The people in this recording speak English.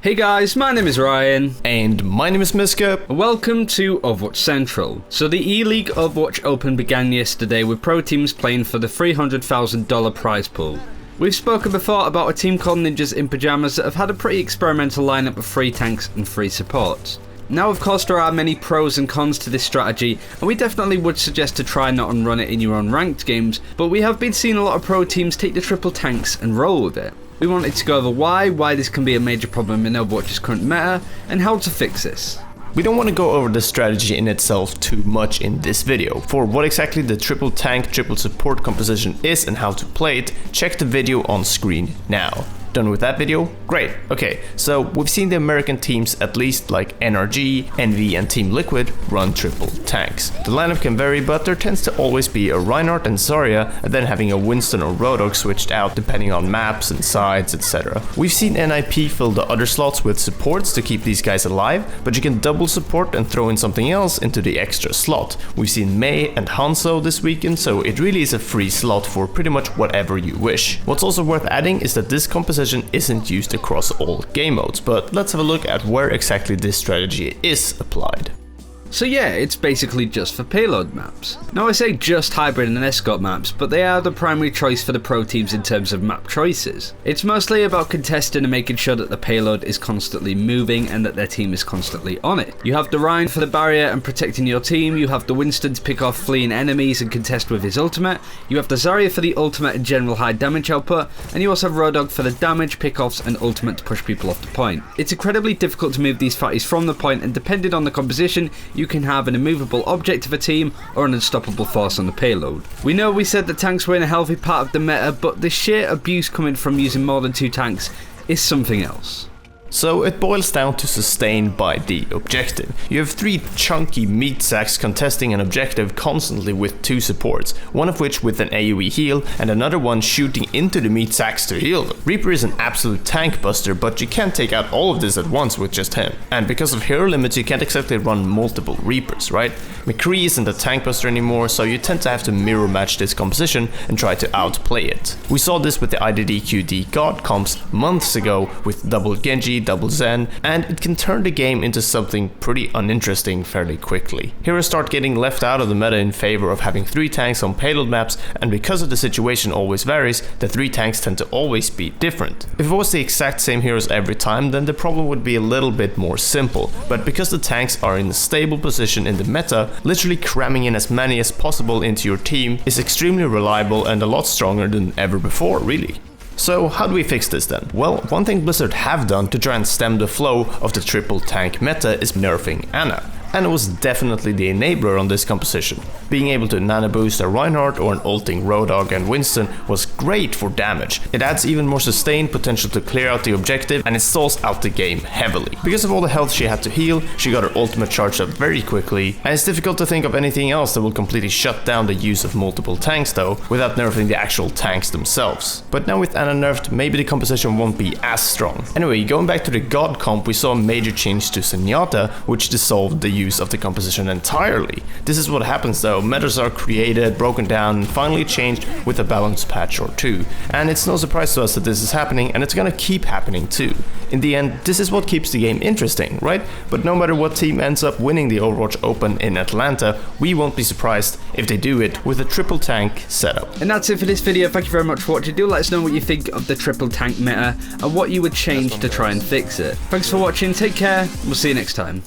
Hey guys, my name is Ryan. And my name is Miska. Welcome to Overwatch Central. So the Eleague Overwatch Open began yesterday with pro teams playing for the $300,000 prize pool. We've spoken before about a team called Ninjas in Pajamas that have had a pretty experimental lineup of 3 tanks and 3 supports. Now of course there are many pros and cons to this strategy, and we definitely would suggest to try not and run it in your own ranked games, but we have been seeing a lot of pro teams take the triple tanks and roll with it. We wanted to go over why this can be a major problem in Overwatch's current meta, and how to fix this. We don't want to go over the strategy in itself too much in this video. For what exactly the triple tank, triple support composition is and how to play it, check the video on screen now. Done with that video? Great. Okay, so we've seen the American teams, at least like NRG, NV and Team Liquid, run triple tanks. The lineup can vary, but there tends to always be a Reinhardt and Zarya, and then having a Winston or Roadhog switched out depending on maps and sides, etc. We've seen NIP fill the other slots with supports to keep these guys alive, but you can double support and throw in something else into the extra slot. We've seen Mei and Hanzo this weekend, so it really is a free slot for pretty much whatever you wish. What's also worth adding is that this composition isn't used across all game modes, but let's have a look at where exactly this strategy is applied. So yeah, it's basically just for payload maps. Now I say just hybrid and escort maps, but they are the primary choice for the pro teams in terms of map choices. It's mostly about contesting and making sure that the payload is constantly moving and that their team is constantly on it. You have the Rhine for the barrier and protecting your team, you have the Winston to pick off fleeing enemies and contest with his ultimate, you have the Zarya for the ultimate and general high damage output, and you also have Roadhog for the damage, pickoffs and ultimate to push people off the point. It's incredibly difficult to move these fatties from the point, and depending on the composition, you can have an immovable object of a team or an unstoppable force on the payload. We know we said that tanks were in a healthy part of the meta, but the sheer abuse coming from using more than 2 tanks is something else. So it boils down to sustain by the objective. You have 3 chunky meat sacks contesting an objective constantly with 2 supports, one of which with an AoE heal and another one shooting into the meat sacks to heal them. Reaper is an absolute tank buster, but you can't take out all of this at once with just him. And because of hero limits you can't exactly run multiple Reapers, right? McCree isn't a tank buster anymore, so you tend to have to mirror match this composition and try to outplay it. We saw this with the IDDQD God comps months ago with double Genji, double Zen, and it can turn the game into something pretty uninteresting fairly quickly. Heroes start getting left out of the meta in favor of having 3 tanks on payload maps, and because of the situation always varies, the 3 tanks tend to always be different. If it was the exact same heroes every time, then the problem would be a little bit more simple, but because the tanks are in a stable position in the meta, literally cramming in as many as possible into your team is extremely reliable and a lot stronger than ever before, really. So how do we fix this then? Well, one thing Blizzard have done to try and stem the flow of the triple tank meta is nerfing Ana. Ana was definitely the enabler on this composition. Being able to nano boost a Reinhardt or an ulting Roadhog and Winston was great for damage. It adds even more sustained potential to clear out the objective, and it stalls out the game heavily. Because of all the health she had to heal, she got her ultimate charged up very quickly, and it's difficult to think of anything else that will completely shut down the use of multiple tanks though, without nerfing the actual tanks themselves. But now with Ana nerfed, maybe the composition won't be as strong. Anyway, going back to the God comp, we saw a major change to Zenyatta, which dissolved the use of the composition entirely. This is what happens though, metas are created, broken down, and finally changed with a balance patch or 2. And it's no surprise to us that this is happening, and it's gonna keep happening too. In the end, this is what keeps the game interesting, right? But no matter what team ends up winning the Overwatch Open in Atlanta, we won't be surprised if they do it with a triple tank setup. And that's it for this video. Thank you very much for watching. Do let us know what you think of the triple tank meta and what you would change to try and fix it. Thanks for watching, take care, we'll see you next time.